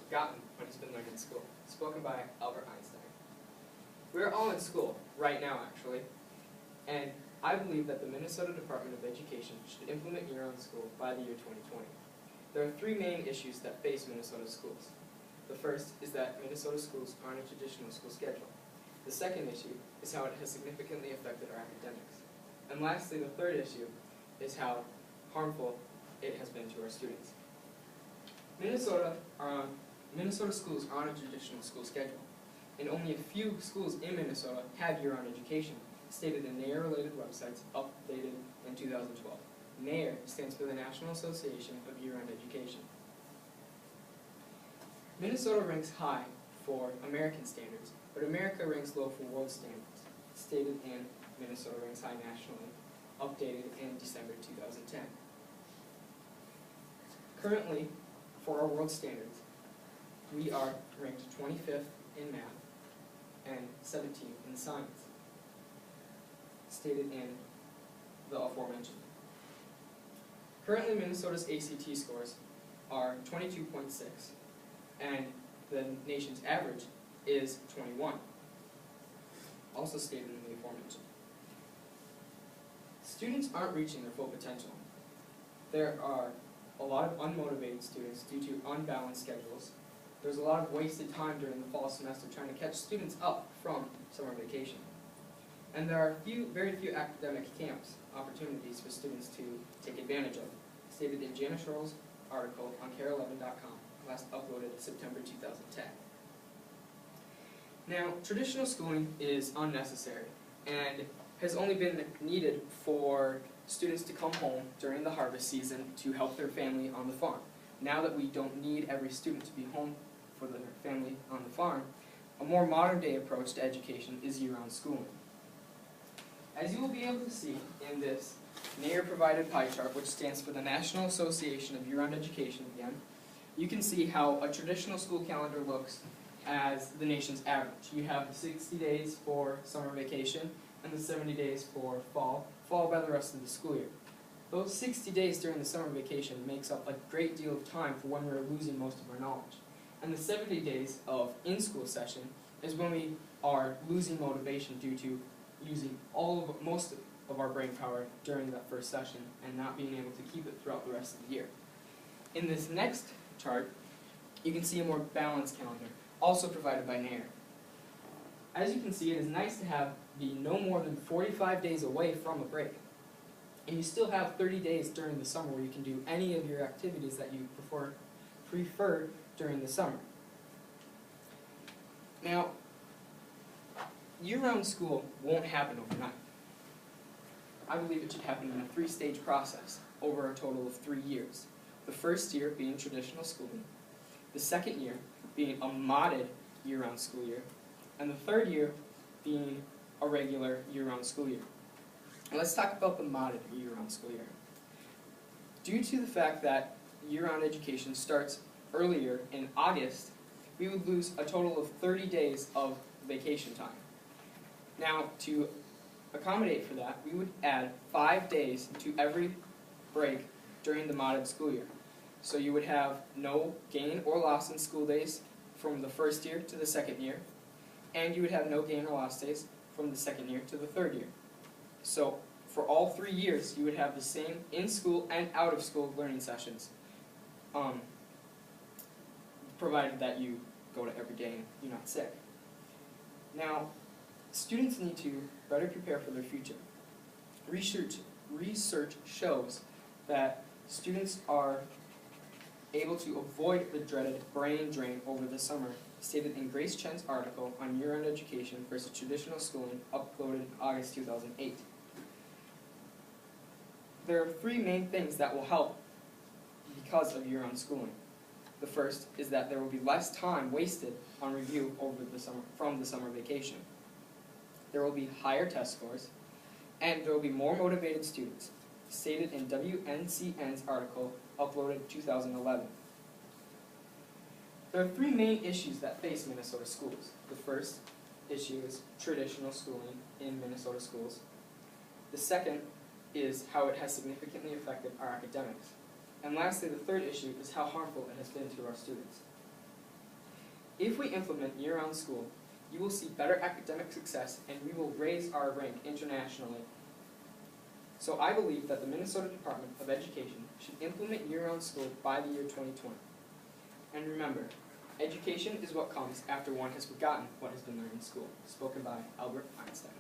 forgotten what he's been learned in school. Spoken by Albert Einstein. We're all in school, right now actually, and I believe that the Minnesota Department of Education should implement year-round school by the year 2020. There are three main issues that face Minnesota schools. The first is that Minnesota schools are on a traditional school schedule. The second issue is how it has significantly affected our academics. And lastly, the third issue is how harmful it has been to our students. Minnesota schools are on a traditional school schedule, and only a few schools in Minnesota have year-round education, stated in NAER-related websites updated in 2012. NAER stands for the National Association of Year-Round Education. Minnesota ranks high for American standards, but America ranks low for world standards, stated in Minnesota ranks high nationally, updated in December 2010. Currently, for our world standards, we are ranked 25th in math and 17th in science, stated in the aforementioned. Currently, Minnesota's ACT scores are 22.6, and the nation's average is 21, also stated in the aforementioned. Students aren't reaching their full potential. There are a lot of unmotivated students due to unbalanced schedules. There's a lot of wasted time during the fall semester trying to catch students up from summer vacation. And there are very few academic camps opportunities for students to take advantage of, stated in Jana Schorl's article on care11.com, last uploaded September 2010. Now, traditional schooling is unnecessary and has only been needed for students to come home during the harvest season to help their family on the farm. Now that we don't need every student to be home for their family on the farm, a more modern day approach to education is year-round schooling. As you will be able to see in this NAER-provided pie chart, which stands for the National Association of Year-Round Education again, you can see how a traditional school calendar looks as the nation's average. You have the 60 days for summer vacation and the 70 days for fall, followed by the rest of the school year. Those 60 days during the summer vacation makes up a great deal of time for when we're losing most of our knowledge. And the 70 days of in-school session is when we are losing motivation due to using most of our brain power during that first session and not being able to keep it throughout the rest of the year. In this next chart, you can see a more balanced calendar, also provided by NAER. As you can see, it is nice to be no more than 45 days away from a break. And you still have 30 days during the summer where you can do any of your activities that you prefer during the summer. Now, year-round school won't happen overnight. I believe it should happen in a three-stage process over a total of 3 years. The first year being traditional schooling, the second year being a modded year-round school year, and the third year being a regular year-round school year. And let's talk about the modded year-round school year. Due to the fact that year-round education starts earlier in August, we would lose a total of 30 days of vacation time. Now, to accommodate for that, we would add 5 days to every break during the modded school year. So you would have no gain or loss in school days from the first year to the second year, and you would have no gain or loss days from the second year to the third year. So for all 3 years, you would have the same in-school and out-of-school learning sessions, provided that you go to every day and you're not sick. Now, students need to better prepare for their future. Research shows that students are able to avoid the dreaded brain drain over the summer, stated in Grace Chen's article on year-round education versus traditional schooling, uploaded in August 2008. There are 3 main things that will help because of year-round schooling. The first is that there will be less time wasted on review over the summer from the summer vacation. There will be higher test scores, and there will be more motivated students, stated in WNCN's article uploaded in 2011. There are 3 main issues that face Minnesota schools. The first issue is traditional schooling in Minnesota schools. The second is how it has significantly affected our academics. And lastly, the third issue is how harmful it has been to our students. If we implement year-round school, you will see better academic success and we will raise our rank internationally. So I believe that the Minnesota Department of Education should implement year-round school by the year 2020. And remember, education is what comes after one has forgotten what has been learned in school. Spoken by Albert Einstein.